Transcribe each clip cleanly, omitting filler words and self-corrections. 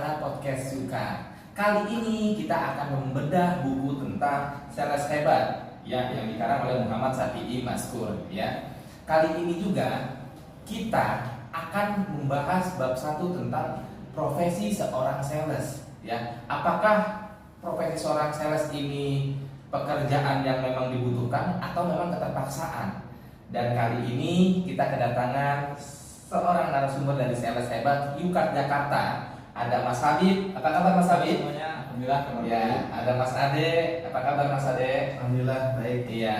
ala podcast Suka. Kali ini kita akan membedah buku tentang sales hebat ya, yang dikarang oleh Muhammad Syafi'i Maskur ya. Kali ini juga kita akan membahas bab 1 tentang profesi seorang sales ya. Apakah profesi seorang sales ini pekerjaan yang memang dibutuhkan atau memang keterpaksaan? Dan kali ini kita kedatangan seorang narasumber dari Sales Hebat Yukat Jakarta. Ada Mas Habib. Apa kabar Mas Habib? Semuanya alhamdulillah kabar Ya, baik. ada Mas Ade. Apa kabar Mas Ade? Alhamdulillah baik. Iya.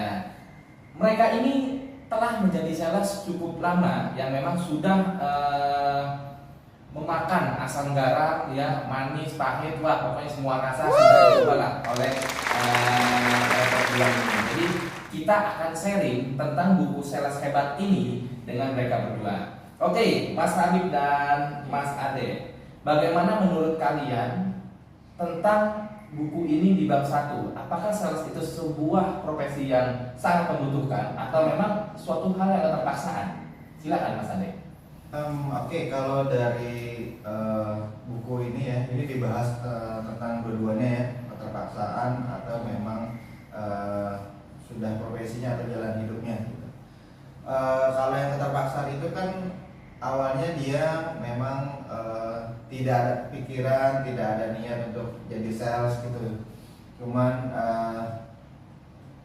Mereka ini telah menjadi sales cukup lama, yang memang sudah memakan asam garam ya, manis, pahit, wah pokoknya semua rasa sudah dicobalah oleh berdua ini. Jadi kita akan sharing tentang buku Sales Hebat ini dengan mereka berdua. Oke, Mas Habib dan Mas Ade, bagaimana menurut kalian tentang buku ini di bab 1? Apakah sales itu sebuah profesi yang sangat membutuhkan atau memang suatu hal yang keterpaksaan? Silakan Mas Ade. Oke, kalau dari buku ini ya, ini dibahas tentang dua-duanya ya, keterpaksaan atau memang sudah profesinya atau jalan hidupnya. Gitu. Kalau yang keterpaksaan itu kan awalnya dia memang tidak ada pikiran, tidak ada niat untuk jadi sales gitu. Cuman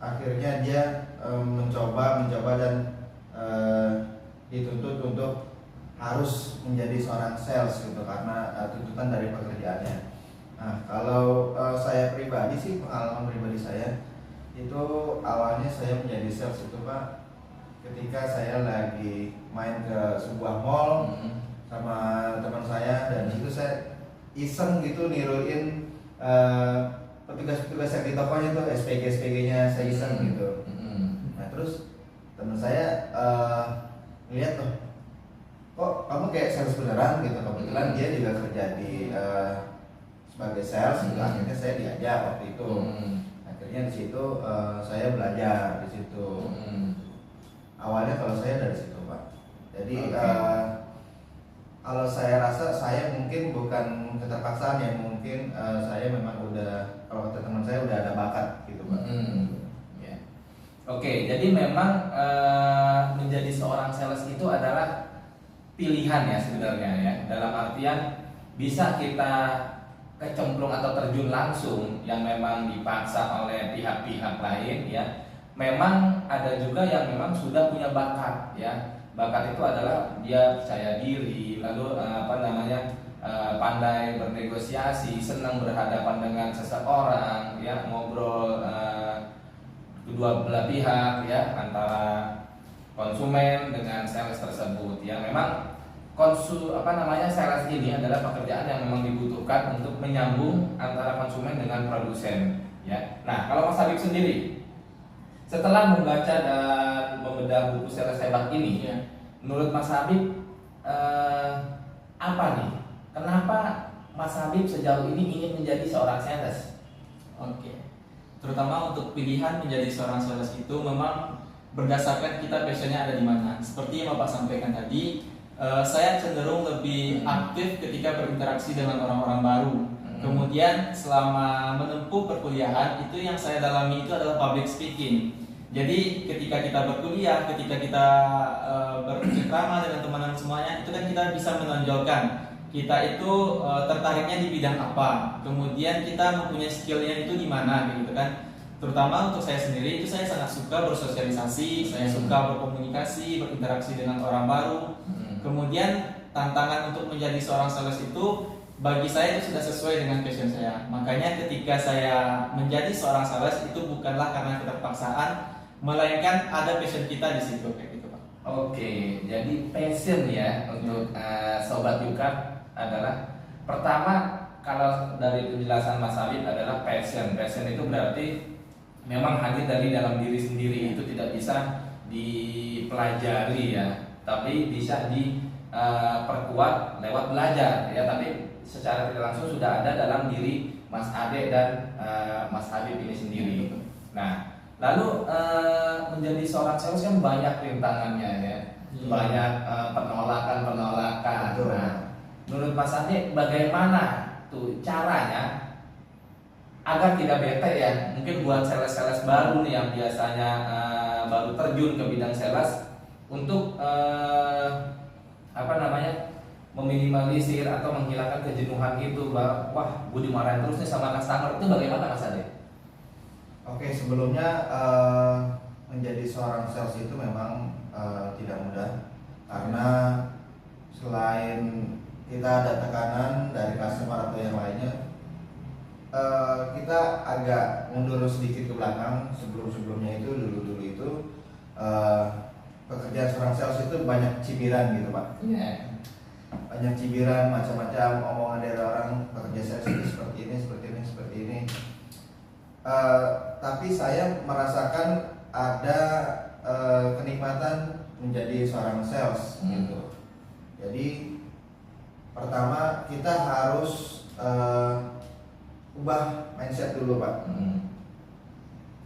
akhirnya dia mencoba dan dituntut untuk harus menjadi seorang sales gitu karena tuntutan dari pekerjaannya. Nah, kalau saya pribadi sih, pengalaman pribadi saya itu awalnya saya menjadi sales itu Pak ketika saya lagi main ke sebuah mall sama teman saya, dan itu saya iseng gitu niruin petugas-petugas yang di tokonya tuh, SPG-nya saya iseng gitu. Nah terus teman saya lihat tuh, kok kamu kayak sales beneran gitu. Kebetulan dia juga kerja di sebagai sales gitu. Akhirnya saya diajak waktu itu. Akhirnya di situ saya belajar di situ. Awalnya kalau saya dari situ Pak. Jadi kalau saya rasa saya mungkin bukan keterpaksaan ya, mungkin saya memang udah, kalau kata teman saya udah ada bakat gitu Pak. Ya. Oke, jadi memang menjadi seorang sales itu adalah pilihan ya sebenarnya ya. Dalam artian bisa kita kecemplung atau terjun langsung yang memang dipaksa oleh pihak-pihak lain ya. Memang ada juga yang memang sudah punya bakat ya. Bakat itu adalah dia percaya diri, lalu pandai bernegosiasi, senang berhadapan dengan seseorang ya, ngobrol kedua belah pihak ya, antara konsumen dengan sales tersebut. Yang memang sales ini adalah pekerjaan yang memang dibutuhkan untuk menyambung antara konsumen dengan produsen ya. Nah, kalau Mas Habib sendiri setelah membaca dan membedah buku Sales Hebat ini ya, menurut Mas Habib apa nih? Kenapa Mas Habib sejauh ini ingin menjadi seorang sales? Oke. Terutama untuk pilihan menjadi seorang sales itu memang berdasarkan kita passionnya ada di mana. Seperti yang Bapak sampaikan tadi, saya cenderung lebih aktif ketika berinteraksi dengan orang-orang baru. Kemudian selama menempuh perkuliahan itu yang saya dalami itu adalah public speaking. Jadi ketika kita berkuliah, ketika kita bercengkrama dengan teman-teman semuanya, itu kan kita bisa menonjolkan kita itu tertariknya di bidang apa. Kemudian kita mempunyai skillnya itu di mana gitu kan. Terutama untuk saya sendiri itu saya sangat suka bersosialisasi, saya suka berkomunikasi, berinteraksi dengan orang baru. Kemudian tantangan untuk menjadi seorang sales itu bagi saya itu sudah sesuai dengan passion saya. Makanya ketika saya menjadi seorang sales itu bukanlah karena keterpaksaan, melainkan ada passion kita di situ kayak gitu Pak. Oke, jadi passion ya untuk Sobat Yukat adalah pertama, kalau dari penjelasan Mas Habib adalah passion. Passion itu berarti memang hadir dari dalam diri sendiri, itu tidak bisa dipelajari ya, tapi bisa diperkuat lewat belajar ya. Tapi secara tidak langsung sudah ada dalam diri Mas Ade dan Mas Habib ini sendiri. Nah, lalu menjadi seorang sales kan banyak rintangannya ya, banyak penolakan. Nah, menurut Mas Ade bagaimana tuh caranya agar tidak bete ya? Mungkin buat sales-sales baru nih yang biasanya baru terjun ke bidang sales untuk apa namanya, meminimalisir atau menghilangkan kejenuhan itu, bahwa wah gue dimarahin terus nih sama customer, itu bagaimana Mas Ade? Oke, sebelumnya menjadi seorang sales itu memang tidak mudah, karena selain kita ada tekanan dari customer atau yang lainnya, kita agak mundur sedikit ke belakang. Sebelumnya itu dulu itu pekerjaan seorang sales itu banyak cibiran gitu Pak. Iya. Banyak cibiran, macam-macam omongan dari orang, pekerja sales itu seperti ini, seperti ini. Tapi saya merasakan ada kenikmatan menjadi seorang sales gitu. Jadi pertama kita harus ubah mindset dulu Pak.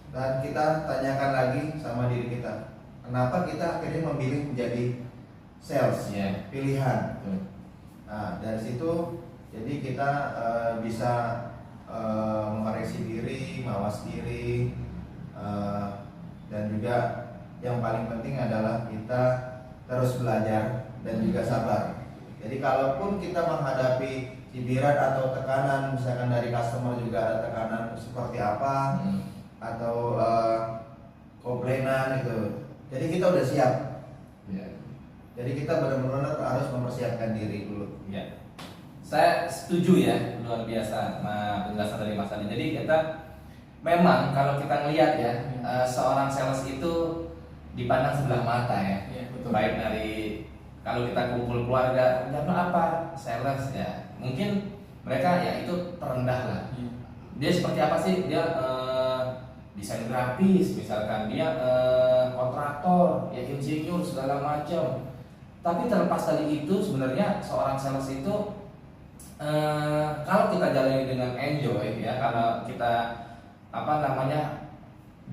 Dan kita tanyakan lagi sama diri kita, kenapa kita akhirnya memilih menjadi sales, pilihan. Nah dari situ jadi kita bisa mengoreksi diri, mawas diri, dan juga yang paling penting adalah kita terus belajar dan juga sabar. Jadi kalaupun kita menghadapi cibiran atau tekanan, misalkan dari customer juga ada tekanan seperti apa, atau komplainan gitu, jadi kita udah siap. Jadi kita benar-benar harus mempersiapkan diri dulu. Ya. Saya setuju ya, luar biasa penjelasan dari Mas Adi. Jadi kita memang kalau kita ngelihat ya, seorang sales itu dipandang sebelah mata ya. Betul. Baik dari kalau kita kumpul keluarga, kerjaan apa? Sales ya. Mungkin mereka ya itu terendah lah. Dia seperti apa sih? Dia desain grafis misalkan, dia kontraktor, ya insinyur segala macam. Tapi terlepas dari itu sebenarnya seorang sales itu kalau kita jalani dengan enjoy ya, kalau kita apa namanya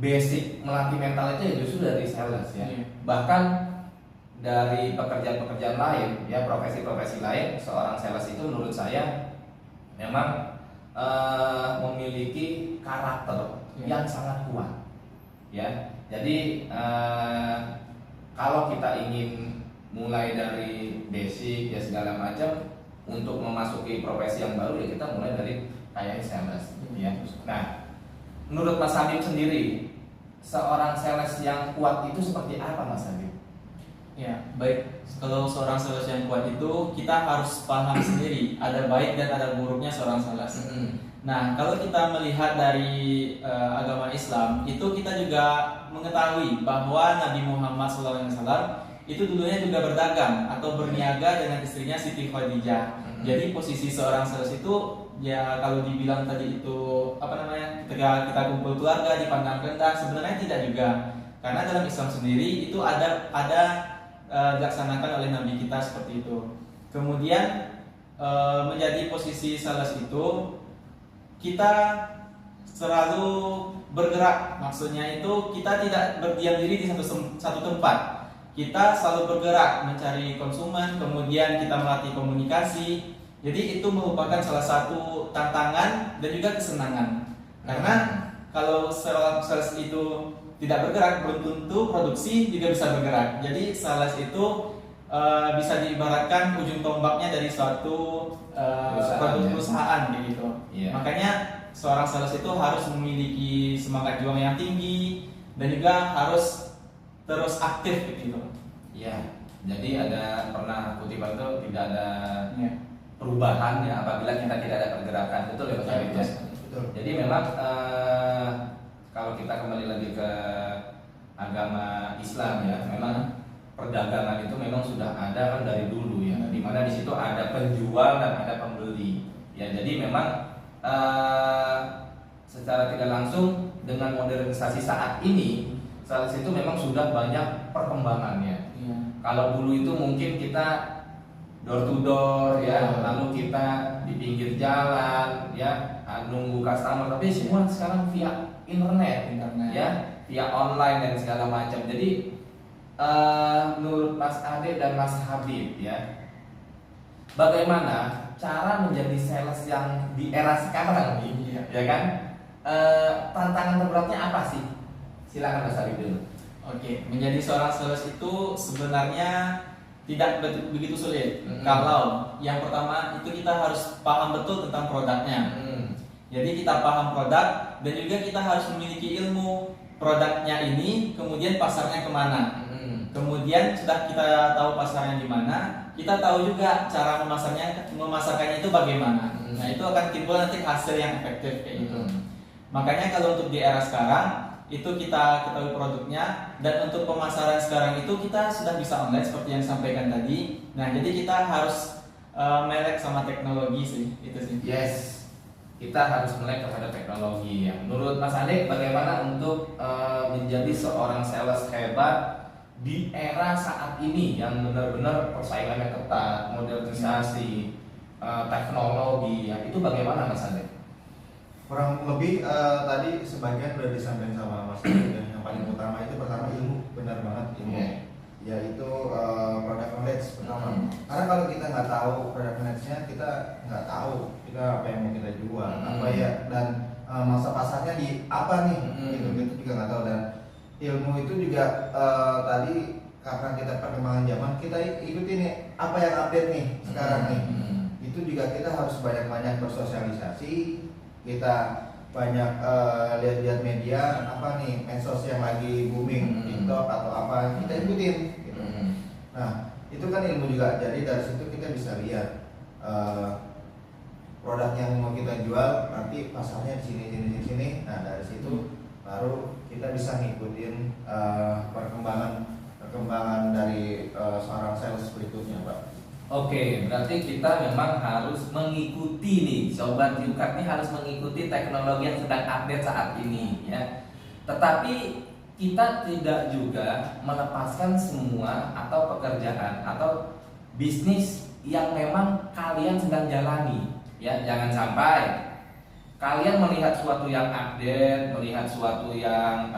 basic melatih mental itu ya justru dari sales ya. Bahkan dari pekerjaan-pekerjaan lain ya, profesi-profesi lain, seorang sales itu menurut saya memang memiliki karakter yang sangat kuat ya. Jadi kalau kita ingin mulai dari basic ya segala macam untuk memasuki profesi yang baru ya kita mulai dari kayak sales ya. Nah, menurut Mas Habib sendiri, seorang sales yang kuat itu seperti apa Mas Habib? Ya, baik. Kalau seorang sales yang kuat itu kita harus paham sendiri ada baik dan ada buruknya seorang sales. Nah, kalau kita melihat dari agama Islam, itu kita juga mengetahui bahwa Nabi Muhammad SAW itu dulunya juga berdagang atau berniaga dengan istrinya Siti Khadijah. Jadi posisi seorang sales itu ya kalau dibilang tadi itu apa namanya, ketika kita kumpul keluarga dipandang rendah, sebenarnya tidak juga. Karena dalam Islam sendiri itu ada dilaksanakan oleh Nabi kita seperti itu. Kemudian menjadi posisi sales itu kita selalu bergerak, maksudnya itu kita tidak berdiam diri di satu tempat. Kita selalu bergerak mencari konsumen, kemudian kita melatih komunikasi. Jadi itu merupakan salah satu tantangan dan juga kesenangan. Karena kalau sales itu tidak bergerak, belum tentu produksi juga bisa bergerak. Jadi sales itu bisa diibaratkan ujung tombaknya dari suatu perusahaan gitu. Makanya seorang sales itu harus memiliki semangat juang yang tinggi dan juga harus terus aktif begitu. Ya, jadi ada pernah kutipan itu tidak ada perubahan ya apabila kita tidak ada pergerakan, betul ya Mas Habib ya? Betul. Jadi memang kalau kita kembali lagi ke agama Islam ya, memang perdagangan itu memang sudah ada kan dari dulu ya, dimana di situ ada penjual dan ada pembeli. Ya, jadi memang secara tidak langsung dengan modernisasi saat ini, sales itu memang sudah banyak perkembangannya. Kalau dulu itu mungkin kita door to door ya, lalu kita di pinggir jalan ya, nunggu customer, tapi semua sekarang via internet ya, via online dan segala macam. Jadi menurut Mas Ade dan Mas Habib ya, bagaimana cara menjadi sales yang di era sekarang nih, ya kan? Tantangan terberatnya apa sih? Silakan Mas Arif dulu. Oke, menjadi seorang sales itu sebenarnya tidak begitu sulit. Hmm. Kalau yang pertama itu kita harus paham betul tentang produknya. Jadi kita paham produk dan juga kita harus memiliki ilmu produknya ini, kemudian pasarnya kemana. Kemudian sudah kita tahu pasarnya di mana, kita tahu juga cara memasarkannya itu bagaimana. Nah itu akan timbul nanti hasil yang efektif kayak gitu. Makanya kalau untuk di era sekarang itu kita ketahui produknya, dan untuk pemasaran sekarang itu kita sudah bisa online seperti yang disampaikan tadi. Nah jadi kita harus melek sama teknologi sih, itu sih. Yes, kita harus melek kepada teknologi ya. Menurut Mas Ade, bagaimana untuk menjadi seorang sales hebat di era saat ini yang benar-benar persaingannya ketat, modernisasi, teknologi ya, itu bagaimana Mas Ade? Kurang lebih tadi sebagian sudah disampaikan sama Mas Adi, dan yang paling utama itu pertama ilmu, benar banget ilmu, yaitu product knowledge pertama. Karena kalau kita nggak tahu product knowledge-nya, kita nggak tahu kita apa yang mau kita jual, apa ya, dan masa pasarnya di apa nih, gitu juga nggak tahu. Dan ilmu itu juga tadi karena kita perkembangan zaman, kita ikutin nih apa yang update nih sekarang nih. Itu juga kita harus banyak-banyak bersosialisasi. Kita banyak lihat-lihat media apa nih, medsos yang lagi booming, TikTok atau apa, kita ikutin gitu. Nah itu kan ilmu juga, jadi dari situ kita bisa lihat produk yang mau kita jual nanti pasarnya di sini. Nah dari situ baru kita bisa ngikutin perkembangan dari seorang sales berikutnya, Pak. Oke, berarti kita memang harus mengikuti nih, Sobat Yukat nih harus mengikuti teknologi yang sedang update saat ini ya. Tetapi kita tidak juga melepaskan semua atau pekerjaan atau bisnis yang memang kalian sedang jalani ya. Jangan sampai kalian melihat suatu yang update, melihat suatu yang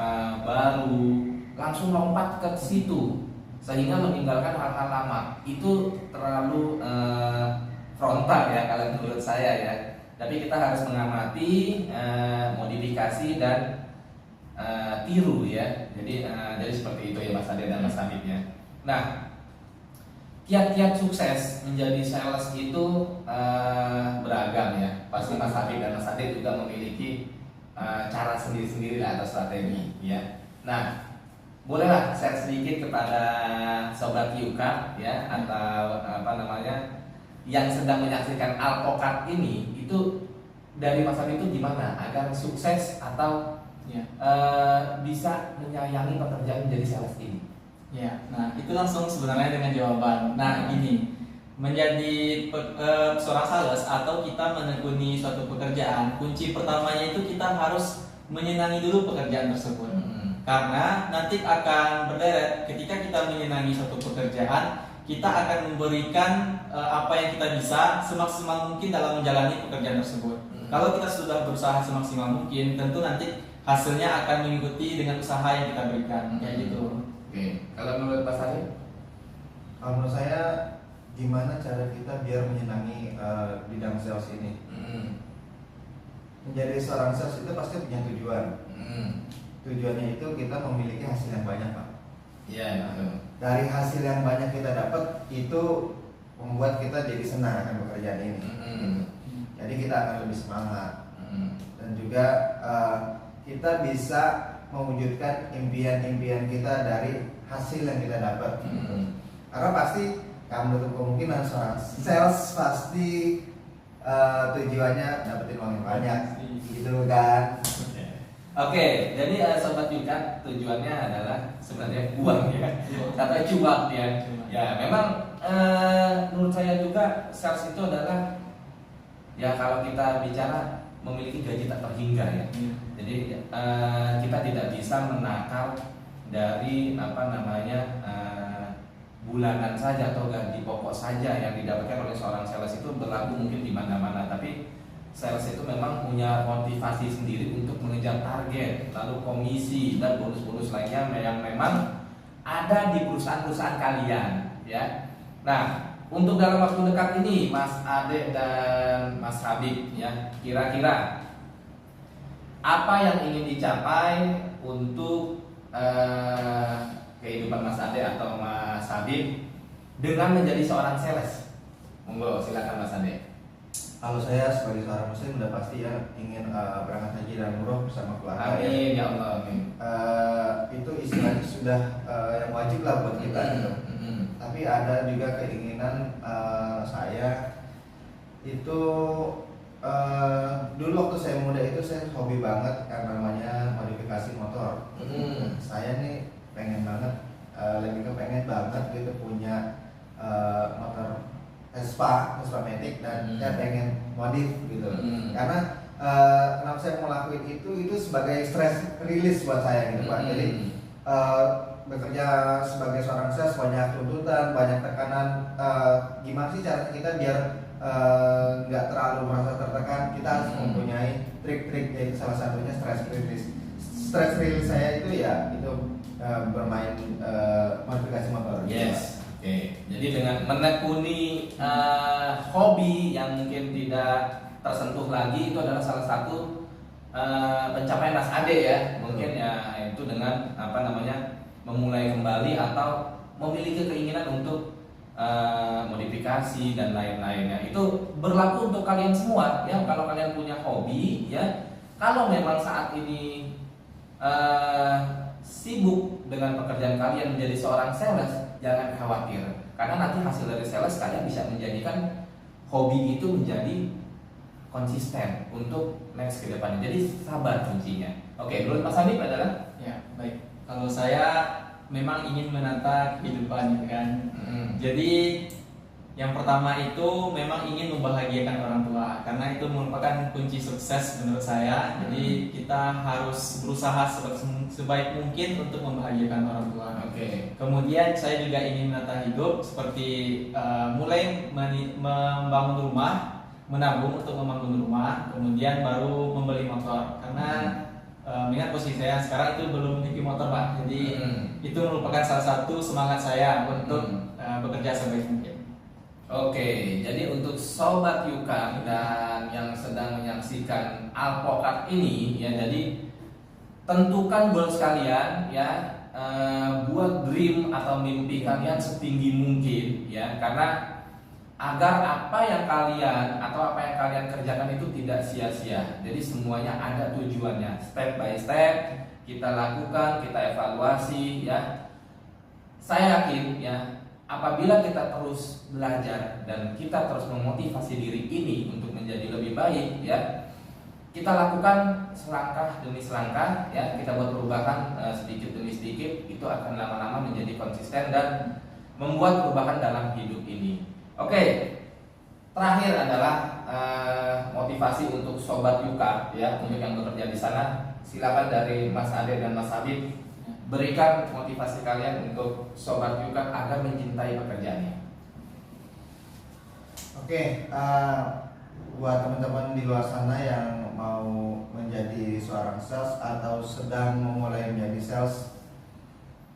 baru, langsung lompat ke situ sehingga meninggalkan hal-hal lama. Itu terlalu frontal ya kalau menurut saya ya. Tapi kita harus mengamati, modifikasi dan tiru ya. Jadi seperti itu ya Mas Ade dan Mas Hamid ya. Nah, kiat-kiat sukses menjadi sales itu beragam ya. Pasti Mas Hamid dan Mas Ade juga memiliki cara sendiri-sendiri lah atau strategi ya. Nah, bolehlah share sedikit kepada Sobat Yukat ya, atau apa namanya yang sedang menyaksikan Alpokat ini, itu dari Mas Adi itu gimana agar sukses atau bisa menyayangi pekerjaan menjadi sales ini? Ya, nah itu langsung sebenarnya dengan jawaban. Nah ini menjadi seorang sales atau kita menekuni suatu pekerjaan, kunci pertamanya itu kita harus menyenangi dulu pekerjaan tersebut. Karena nanti akan berderet ketika kita menyenangi suatu pekerjaan, kita akan memberikan apa yang kita bisa semaksimal mungkin dalam menjalani pekerjaan tersebut. Kalau kita sudah berusaha semaksimal mungkin, tentu nanti hasilnya akan mengikuti dengan usaha yang kita berikan, kayak gitu. Oke, kalau menurut Pak Sari? Kalau menurut saya, gimana cara kita biar menyenangi bidang sales ini? Menjadi seorang sales itu pasti punya tujuan. Tujuannya itu kita memiliki hasil yang banyak, Pak. Iya, betul. Dari hasil yang banyak kita dapat itu membuat kita jadi senang akan pekerjaan ini. Jadi kita akan lebih semangat. Dan juga kita bisa mewujudkan impian-impian kita dari hasil yang kita dapat. Karena pasti nggak menutup kemungkinan seorang sales pasti tujuannya dapetin uang yang banyak, gitu kan? Oke, jadi Sobat Yukat tujuannya adalah sebenarnya uang ya, atau cuan ya. Ya, memang menurut saya juga sales itu adalah ya kalau kita bicara memiliki gaji tak terhingga ya. Jadi kita tidak bisa menakar dari apa namanya bulanan saja atau gaji pokok saja yang didapatkan oleh seorang sales itu berlaku mungkin di mana-mana, tapi sales itu memang punya motivasi sendiri untuk mengejar target, lalu komisi dan bonus-bonus lainnya yang memang ada di perusahaan-perusahaan kalian ya. Nah, untuk dalam waktu dekat ini, Mas Ade dan Mas Habib, ya, kira-kira apa yang ingin dicapai untuk kehidupan Mas Ade atau Mas Habib dengan menjadi seorang sales? Monggo, silakan Mas Ade. Kalau saya sebagai seorang muslim udah pasti ya ingin berangkat haji dan umroh bersama keluarga. Amin ya Allah, amin. Itu istilahnya sudah yang wajib lah buat kita gitu. Tapi ada juga keinginan saya itu dulu waktu saya muda itu saya hobi banget yang namanya modifikasi motor. Saya nih pengen banget, lebih ke pengen banget gitu punya motor Vespa Matic dan saya pengen modif gitu. Karena kenapa saya mau lakuin itu sebagai stress release buat saya gitu Pak. Jadi bekerja sebagai seorang sales banyak tuntutan, banyak tekanan. Gimana sih cara kita biar nggak terlalu merasa tertekan? Kita harus mempunyai trik-trik, yaitu salah satunya stress release. Stress release saya itu ya itu bermain modifikasi motor. Yes. Oke. Jadi dengan menekuni hobi yang mungkin tidak tersentuh lagi, itu adalah salah satu pencapaian Mas Ade ya. Mungkin ya itu dengan apa namanya, memulai kembali atau memiliki keinginan untuk modifikasi dan lain-lainnya. Itu berlaku untuk kalian semua ya. Kalau kalian punya hobi ya, kalau memang saat ini sibuk dengan pekerjaan kalian menjadi seorang sales, jangan khawatir, karena nanti hasil dari sales kalian bisa menjadikan hobi itu menjadi konsisten untuk next ke depannya. Jadi sabar kuncinya. Oke, menurut Mas Habib adalah? Ya, baik. Kalau saya memang ingin menata kehidupan, gitu kan. Jadi yang pertama itu memang ingin membahagiakan orang tua, karena itu merupakan kunci sukses menurut saya. Jadi kita harus berusaha sebaik mungkin untuk membahagiakan orang tua. Oke. Kemudian saya juga ingin menata hidup seperti mulai membangun rumah, menabung untuk membangun rumah, kemudian baru membeli motor. Karena ingat posisi saya sekarang itu belum memiliki motor Pak. Jadi itu merupakan salah satu semangat saya untuk bekerja sebaik mungkin. Oke, jadi untuk Sobat Yuka dan yang sedang menyaksikan Alpokat ini ya, jadi tentukan goals kalian ya, buat dream atau mimpi kalian setinggi mungkin ya, karena agar apa yang kalian atau apa yang kalian kerjakan itu tidak sia-sia. Jadi semuanya ada tujuannya, step by step kita lakukan, kita evaluasi ya. Saya yakin ya, apabila kita terus belajar dan kita terus memotivasi diri ini untuk menjadi lebih baik ya, kita lakukan selangkah demi selangkah ya, kita buat perubahan sedikit demi sedikit, itu akan lama-lama menjadi konsisten dan membuat perubahan dalam hidup ini. Oke, terakhir adalah motivasi untuk Sobat Yuka ya, untuk yang bekerja di sana. Silakan dari Mas Ade dan Mas Habib, berikan motivasi kalian untuk Sobat Yuka agar mencintai pekerjaannya. Oke, buat teman-teman di luar sana yang mau menjadi seorang sales atau sedang memulai menjadi sales,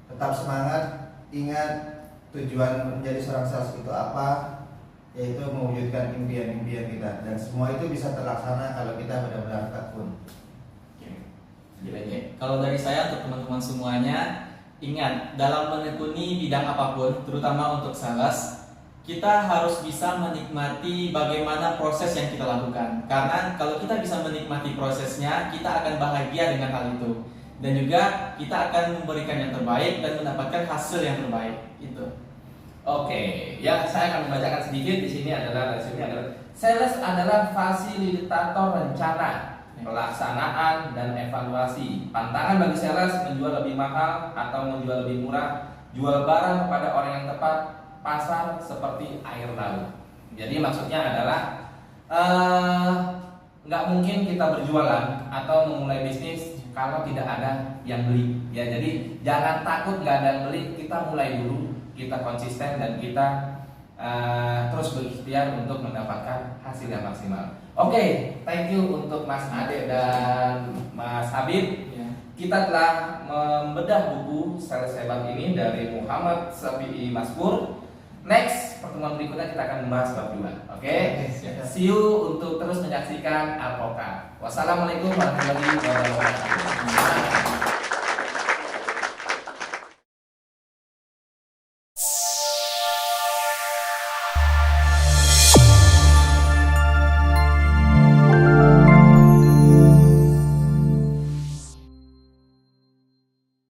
tetap semangat. Ingat tujuan menjadi seorang sales itu apa, yaitu mewujudkan impian-impian kita, dan semua itu bisa terlaksana kalau kita benar-benar tekun. Kalau dari saya untuk teman-teman semuanya, ingat dalam menekuni bidang apapun, terutama untuk sales, kita harus bisa menikmati bagaimana proses yang kita lakukan. Karena kalau kita bisa menikmati prosesnya, kita akan bahagia dengan hal itu. Dan juga kita akan memberikan yang terbaik dan mendapatkan hasil yang terbaik. Itu. Oke, ya saya akan membacakan sedikit. Di sini adalah sales adalah fasilitator rencana, pelaksanaan dan evaluasi. Pantangan bagi sales menjual lebih mahal atau menjual lebih murah, jual barang kepada orang yang tepat, pasar seperti air laut. Jadi maksudnya adalah nggak mungkin kita berjualan atau memulai bisnis kalau tidak ada yang beli. Ya, jadi jangan takut nggak ada yang beli, kita mulai dulu, kita konsisten dan kita terus berikhtiar untuk mendapatkan hasil yang maksimal. Oke, thank you untuk Mas Ade dan Mas Habib. Kita telah membedah buku Sales Hebat ini dari Muhammad Syafi'i Maskur. Next pertemuan berikutnya kita akan membahas bab 2. Oke? siap. See you untuk terus menyaksikan Alpoka. Wassalamualaikum warahmatullahi wabarakatuh.